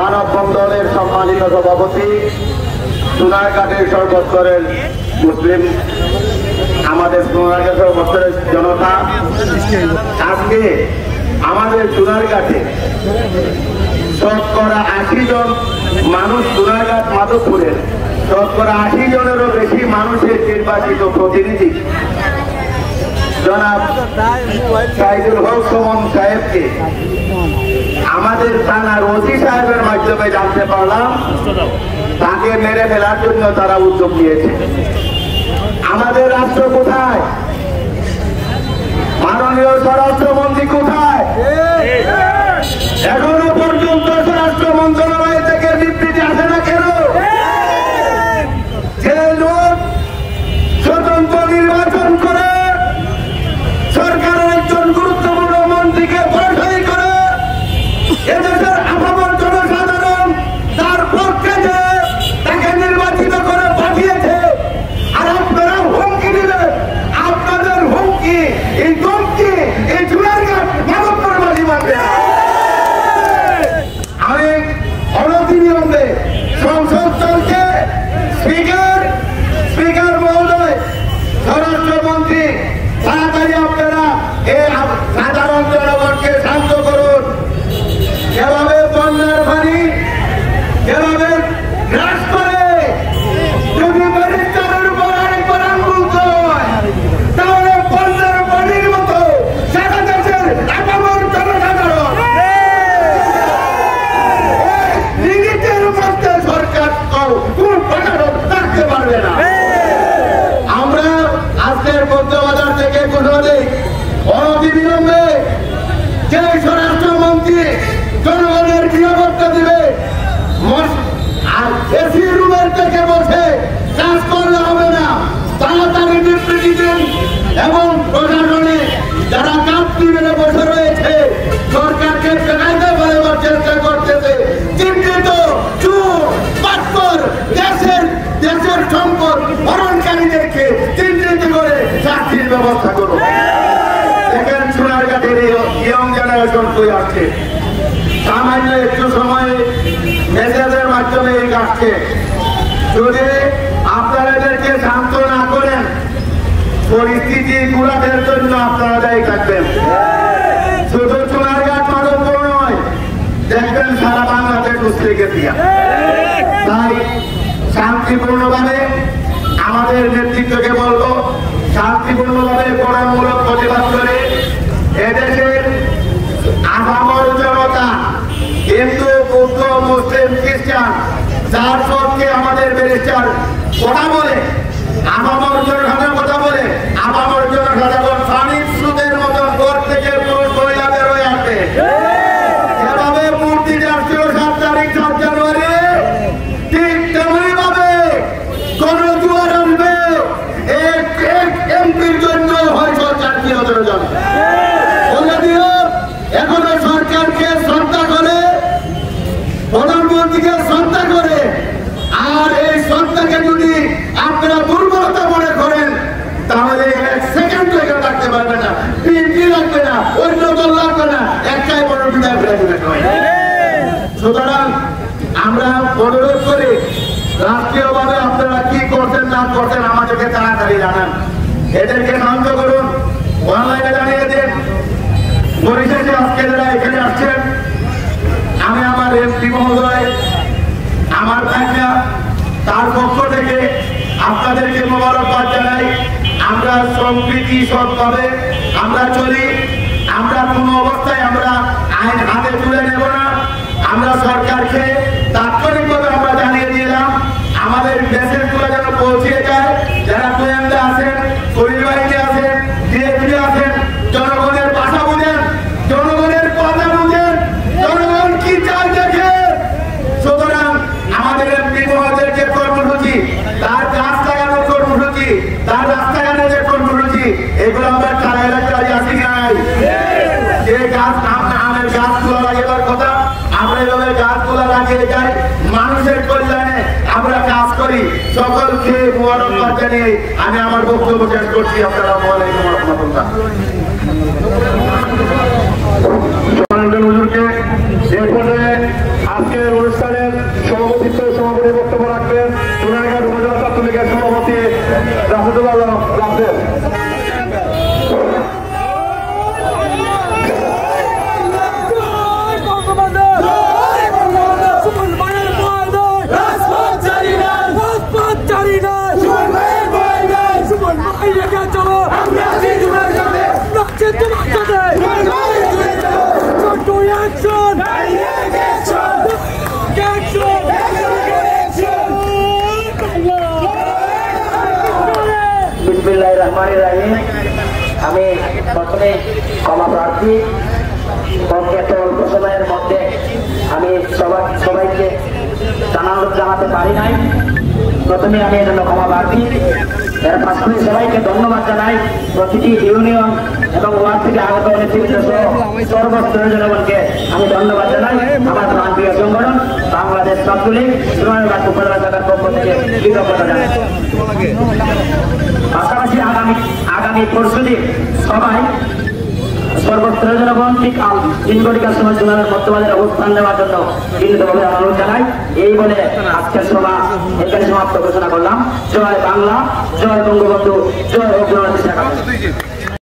মানববন্ধনের সম্মানিত সভাপতি, সোনারঘাটের সর্বস্তরের মুসলিম আমাদের সোনারঘাট সর্বস্তরের জনতা, আজকে আমাদের সোনারঘাটে শতকরা 80 জন মানুষ, সোনারঘাট মাধবপুরের শতকরা 80 জনেরও বেশি মানুষের নির্বাচিত প্রতিনিধি জনাব সাইদুল হক সুমন সাহেবকে আমাদের থানার ওসি সাহেবের মাধ্যমে জানতে পারলাম তাকে মেরে ফেলার জন্য তারা উদ্যোগ নিয়েছে। আমাদের রাষ্ট্র কোথায়? মাননীয় স্বরাষ্ট্রমন্ত্রী কোথায়? এখনো পর্যন্ত স্বরাষ্ট্র মন্ত্রণালয় থেকে বিবৃতি আসে না কেন? যে লোক স্বতন্ত্র নির্বাচন করে সরকারের একজন গুরুত্বপূর্ণ মন্ত্রীকে পরাজয় করে এদেশের আপামর জনসাধারণ তার পক্ষে যে তাকে নির্বাচিত করে পাঠিয়েছে, আর আপনারা হুমকি দিলেন। আপনাদের হুমকি, এই ধমকি, এই সোনারঘাট মাধবপুরবাসী মানবে না। আমি অনতিবিলম্বে সংসদ চলছে, স্পিকার মহোদয়, স্বরাষ্ট্রমন্ত্রী, তাড়াতাড়ি আপনারা এই সাধারণ জনগণকে শান্ত করুন। যেভাবে বন্যার পানি যেভাবে গ্রাস করে, যদি ব্যারিস্টারের উপর আরেকবার আঙুল হয় তাহলে বন্যার পানির মতো সারা দেশের আপামর জনসাধারণ লিমিটের মধ্যে সরকার কোন প্রকারও থাকতে পারবে না। আমরা আজকের মধ্যবাজার থেকে কোথাও অনতিবিলম্বে যে স্বরাষ্ট্রমন্ত্রী জনগণের নিরাপত্তা দিবে, আর এসি রুমের থেকে বসে কাজ করলে হবে না, তাড়াতাড়ি বিবৃতি দেন। এবং প্রশাসনে যারা কাঁপতি মেরে বসে রয়েছে, সরকারকে বেকায়দা বলবার চেষ্টা করতেছে, চিহ্নিত চোর পাথর দেশের সম্পদ হরণকারীদেরকে চিহ্নিত করে চাকরির ব্যবস্থা করুন। দেখেন সোনারঘাটের ইয়ং জেনারেশন কই আসছে, সামান্য একটু সময়ে মেসেজের মাধ্যমে আসছে। যদি আপনারা এদেরকে শান্ত না করেন, পরিস্থিতি গুলাটের জন্য আপনারা দায়ী থাকবেন। শুধু সোনারঘাট মাধবপুর নয়, দেখবেন সারা বাংলাদেশ মুসলিকে দিয়া। তাই শান্তিপূর্ণভাবে আমাদের নেতৃত্বকে বলবো, শান্তিপূর্ণভাবে কোরআনমূলক প্রতিবাদ করে এদেশের আপামর জনতা, হিন্দু, বৌদ্ধ, মুসলিম, খ্রিস্টান, যার পক্ষে আমাদের ব্যারিস্টার কথা বলে, আপামর জনসাধারণ কথা বলে, আপামর জনসাধারণ স্বামীর সুদের মতো ঘর থেকে পুরুষ মহিলা বেরোয় আসবে। যেভাবে মূর্তি আসছিল 7 তারিখ 7 জানুয়ারি, ঠিক তেমনি ভাবে গণজোয়ার আসবে। এক এমপির জন্য হয়তো 4 জন বলে দিও, এখনো সরকারকে শ্রদ্ধা করে, প্রধানমন্ত্রীকে শ্রদ্ধা করে, আর এই শ্রদ্ধাকে যদি আপনারা দুর্বলতা মনে করেন তাহলে 1 সেকেন্ড লেগে থাকতে পারবে না, বিএনপি লাগবে না, অন্য দল লাগবে না, একটাই বড় বিদায় ফেলে দেবে। সুতরাং আমরা অনুরোধ করি, রাষ্ট্রীয়ভাবে আপনারা কি করছেন না করছেন আমাদেরকে তাড়াতাড়ি জানান, এদেরকে শান্ত করুন, অনলাইনে জানিয়ে দিন। পরিশেষে আজকে যারা এখানে আসছেন, আমি আমার এমপি মহোদয়, আমার ভাইরা, তার পক্ষ থেকে আপনাদেরকে মোবারকবাদ জানাই। আমরা সম্প্রীতি সৎভাবে আমরা চলি, আমরা কোনো অবস্থায় আমরা আইন হাতে তুলে নেব না। আমরা সরকারকে তাৎক্ষণিকভাবে আমরা জানিয়ে দিলাম, আমাদের দেশের তুলে যেন পৌঁছে যায়। যারা গোয়েন্দা আছেন, পুলিশ বাহিনী আছেন, ডিএসপি আছেন, জনগণের ভাষা বুঝেন, জনগণের কথা বুঝেন, জনগণ কি চায় দেখেন। সুতরাং আমাদের এমপি মহোদয়ের যে কর্মসূচি, তার গাছ লাগানোর কর্মসূচি, তার রাস্তাঘাটের যে কর্মসূচি, এগুলো আমরা চালাই রাখতে আসি নাই। যে গাছ আমের গাছগুলো লাগাবার কথা, আমরা এভাবে গাছগুলো লাগিয়ে যাই, মানুষের কল্যাণে আমরা কাজ করি। সকলকে মোবারকবাদ জানিয়ে আমি আমার বক্তব্য শেষ করছি। আসসালামু আলাইকুম ওয়া রাহমাতুল্লাহ। হুজুরকে এরপরে আজকের অনুষ্ঠানের সভাপতি বক্তব্য রাখবেন সোনারঘাট উপজেলা ছাত্রলীগের সভাপতি রাশেদুল আলম রাসেল। আমি প্রথমে ক্ষমা প্রার্থী, এত অল্প সময়ের মধ্যে আমি সবাইকে জানাতে পারি নাই। প্রথমে আমি এর জন্য ক্ষমা প্রার্থী। এর পাশাপাশি সবাইকে ধন্যবাদ জানাই। প্রতিটি ইউনিয়ন এবং ওয়ার্ড থেকে আগত নেতৃত্ব সহ সর্বস্তরের জনগণকে আমি ধন্যবাদ জানাই। আমার প্রান্তীয় সংগঠন বাংলাদেশ ছাত্রলীগ সোনারঘাট উপজেলা শাখার পক্ষ থেকে কৃতজ্ঞতা জানাই। পাশাপাশি আগামী পরশুদিন সবাই সর্বস্তরের জনগণ ঠিক 3 ঘটিকার সময় জোনালের মধ্যবাজারে অবস্থান নেওয়ার জন্য বিনীতভাবে অনুরোধ জানাই। এই বলে আজকের সভা এখানে সমাপ্ত ঘোষণা করলাম। জয় বাংলা, জয় বঙ্গবন্ধু, জয় অগ্রগতি শাখা।